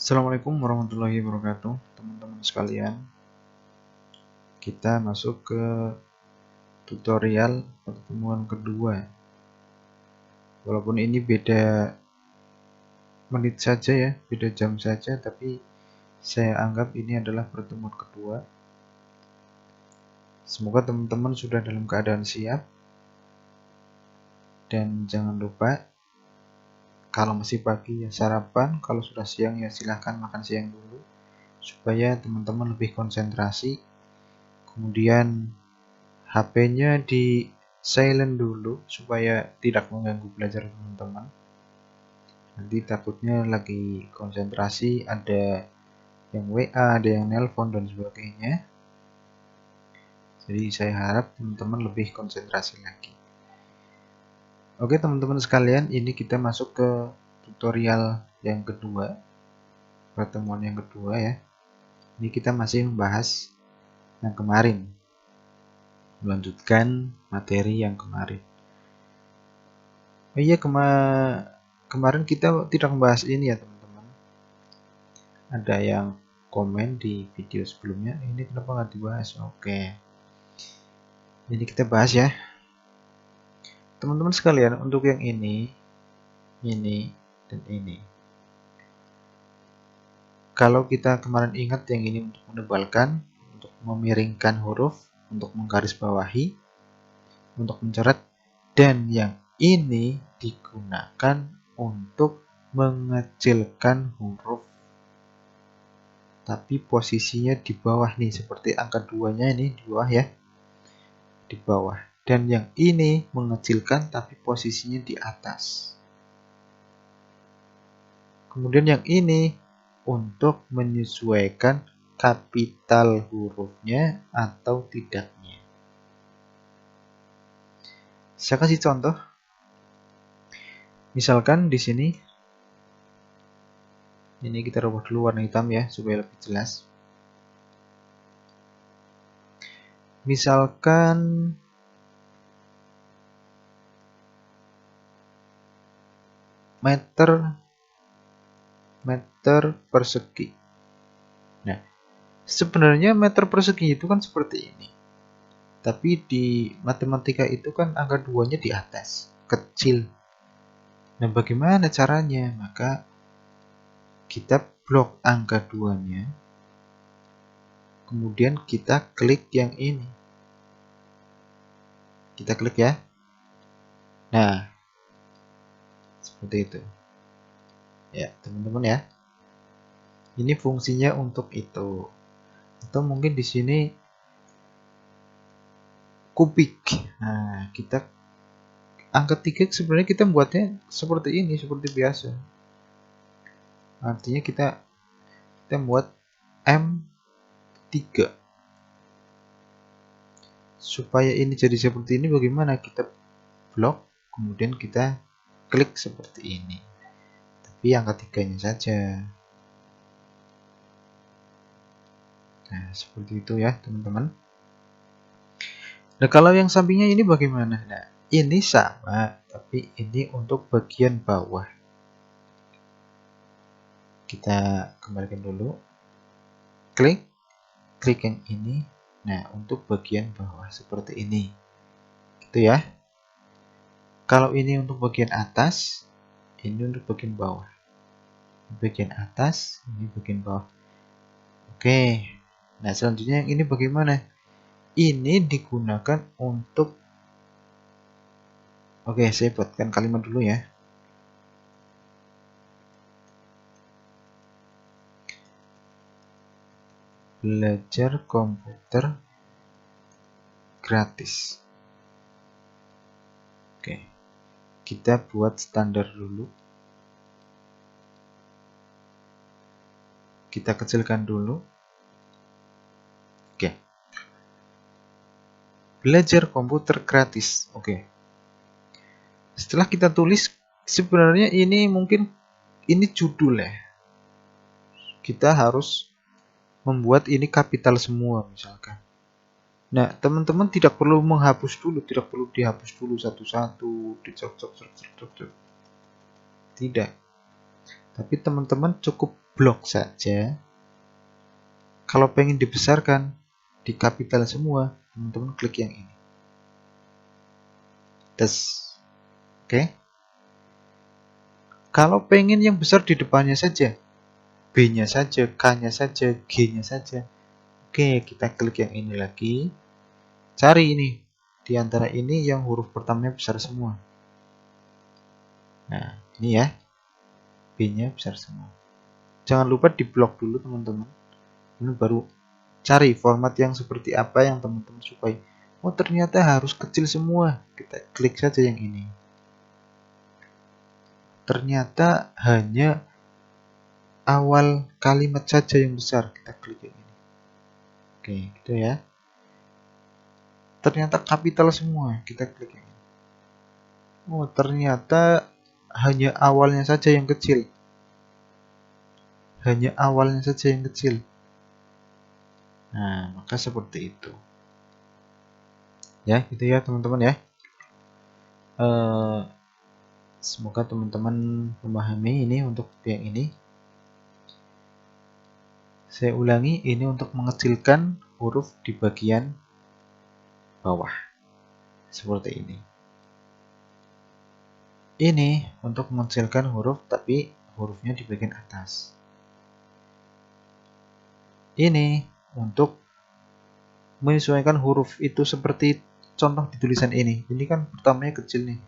Assalamualaikum warahmatullahi wabarakatuh, teman-teman sekalian. Kita masuk ke tutorial pertemuan kedua. Walaupun ini beda menit saja ya, beda jam saja, tapi saya anggap ini adalah pertemuan kedua. Semoga teman-teman sudah dalam keadaan siap. Dan jangan lupa, kalau masih pagi ya sarapan, kalau sudah siang ya silahkan makan siang dulu, supaya teman-teman lebih konsentrasi. Kemudian HP-nya di silent dulu supaya tidak mengganggu belajar teman-teman. Nanti takutnya lagi konsentrasi ada yang WA, ada yang nelpon dan sebagainya. Jadi saya harap teman-teman lebih konsentrasi lagi. Oke teman-teman sekalian, ini kita masuk ke tutorial yang kedua, pertemuan yang kedua ya. Ini kita masih membahas yang kemarin, melanjutkan materi yang kemarin. Oh iya, kemarin kita tidak membahas ini ya teman-teman. Ada yang komen di video sebelumnya, ini kenapa nggak dibahas? Oke, ini kita bahas ya teman-teman sekalian. Untuk yang ini dan ini, kalau kita kemarin ingat, yang ini untuk menebalkan, untuk memiringkan huruf, untuk menggarisbawahi, untuk mencoret, dan yang ini digunakan untuk mengecilkan huruf, tapi posisinya di bawah nih, seperti angka 2-nya ini di bawah ya, di bawah. Dan yang ini mengecilkan tapi posisinya di atas. Kemudian yang ini untuk menyesuaikan kapital hurufnya atau tidaknya. Saya kasih contoh. Misalkan di sini, ini kita rubah dulu warna hitam ya supaya lebih jelas. Misalkan meter persegi. Nah, sebenarnya meter persegi itu kan seperti ini. Tapi di matematika itu kan angka 2-nya di atas, kecil. Nah, bagaimana caranya? Maka kita blok angka 2-nya. Kemudian kita klik yang ini. Kita klik ya. Nah, seperti itu. Ya, teman-teman ya. Ini fungsinya untuk itu. Atau mungkin di sini kubik. Nah, kita angka 3 sebenarnya kita buatnya seperti ini, seperti biasa. Artinya kita buat M3. Supaya ini jadi seperti ini, bagaimana? Kita blok, kemudian kita klik seperti ini. Tapi angka 3-nya saja. Nah, seperti itu ya, teman-teman. Nah, kalau yang sampingnya ini bagaimana? Nah, ini sama, tapi ini untuk bagian bawah. Kita kembalikan dulu. Klik yang ini. Nah, untuk bagian bawah seperti ini. Gitu ya. Kalau ini untuk bagian atas, ini untuk bagian bawah. Bagian atas, ini bagian bawah. Oke. Nah, selanjutnya yang ini bagaimana? Ini digunakan untuk, oke, saya buatkan kalimat dulu ya. Belajar komputer gratis. Oke. Kita buat standar dulu. Kita kecilkan dulu. Oke. Belajar komputer gratis. Oke. Setelah kita tulis, sebenarnya ini mungkin ini judul ya. Kita harus membuat ini kapital semua misalkan. Nah, teman-teman tidak perlu menghapus dulu, tidak perlu dihapus dulu satu-satu, dicok-cok. Tidak. Tapi teman-teman cukup blok saja. Kalau pengen dibesarkan di kapital semua, teman-teman klik yang ini. Oke. Kalau pengen yang besar di depannya saja, B-nya saja, K-nya saja, G-nya saja. Oke, kita klik yang ini lagi. Cari ini. Di antara ini yang huruf pertamanya besar semua. Nah, ini ya. B-nya besar semua. Jangan lupa diblok dulu teman-teman. Ini baru cari format yang seperti apa yang teman-teman sukai. Oh, ternyata harus kecil semua. Kita klik saja yang ini. Ternyata hanya awal kalimat saja yang besar. Kita klik yang ini. Oke, gitu ya. Ternyata kapital semua. Kita klik yang ini. Oh, ternyata hanya awalnya saja yang kecil. Hanya awalnya saja yang kecil. Nah, maka seperti itu. Ya, gitu ya teman-teman ya. Semoga teman-teman memahami ini untuk yang ini. Saya ulangi, ini untuk mengecilkan huruf di bagian bawah. Seperti ini. Ini untuk mengecilkan huruf tapi hurufnya di bagian atas. Ini untuk menyesuaikan huruf itu seperti contoh di tulisan ini. Ini kan pertamanya kecil nih.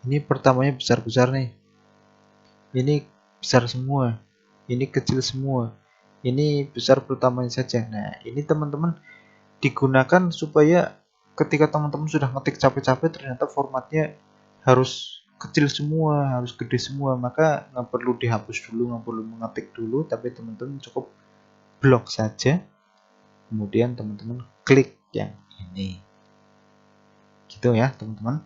Ini pertamanya besar-besar nih. Ini besar semua. Ini kecil semua. Ini besar pertamanya saja. Nah, ini teman-teman digunakan supaya ketika teman-teman sudah ngetik capek-capek ternyata formatnya harus kecil semua, harus gede semua, maka nggak perlu dihapus dulu, nggak perlu mengetik dulu, tapi teman-teman cukup blok saja, kemudian teman-teman klik yang ini. Gitu ya teman-teman.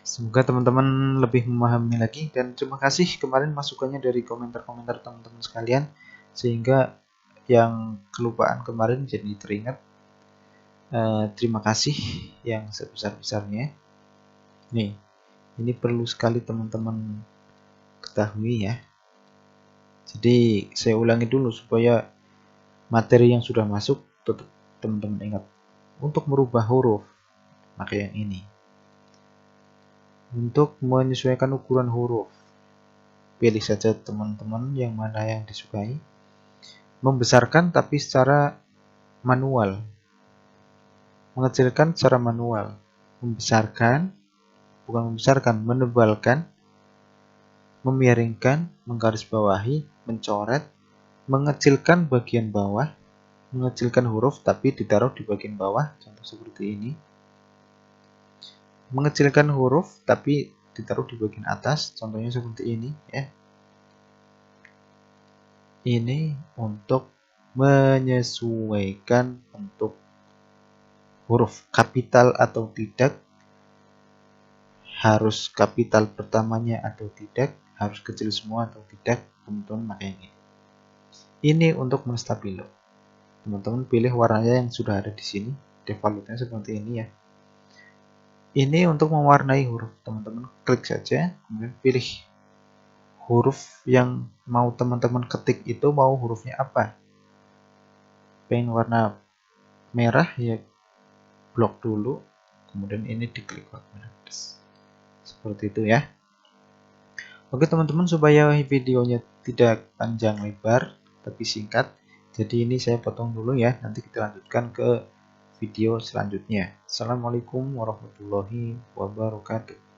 Semoga teman-teman lebih memahami lagi, dan terima kasih kemarin masukannya dari komentar-komentar teman-teman sekalian, sehingga yang kelupaan kemarin jadi teringat. Terima kasih yang sebesar-besarnya. Nih, ini perlu sekali teman-teman ketahui ya. Jadi saya ulangi dulu supaya materi yang sudah masuk tetap teman-teman ingat. Untuk merubah huruf, maka yang ini. Untuk menyesuaikan ukuran huruf, pilih saja teman-teman yang mana yang disukai. Membesarkan tapi secara manual. Mengecilkan secara manual. Membesarkan, bukan membesarkan, menebalkan, memiringkan, menggarisbawahi, mencoret, mengecilkan bagian bawah, mengecilkan huruf tapi ditaruh di bagian bawah, contoh seperti ini. Mengecilkan huruf tapi ditaruh di bagian atas, contohnya seperti ini ya. Ini untuk menyesuaikan bentuk huruf kapital atau tidak, harus kapital pertamanya atau tidak, harus kecil semua atau tidak, teman-teman pakai ini. Ini untuk menstabilo. Teman-teman pilih warnanya yang sudah ada di sini, defaultnya seperti ini ya. Ini untuk mewarnai huruf, teman-teman klik saja, kemudian pilih huruf yang mau teman-teman ketik itu mau hurufnya apa. Pengen warna merah ya blok dulu, kemudian ini diklik warna merah. Seperti itu ya. Oke teman-teman, supaya videonya tidak panjang lebar tapi singkat, jadi ini saya potong dulu ya, nanti kita lanjutkan ke video selanjutnya. Assalamualaikum warahmatullahi wabarakatuh.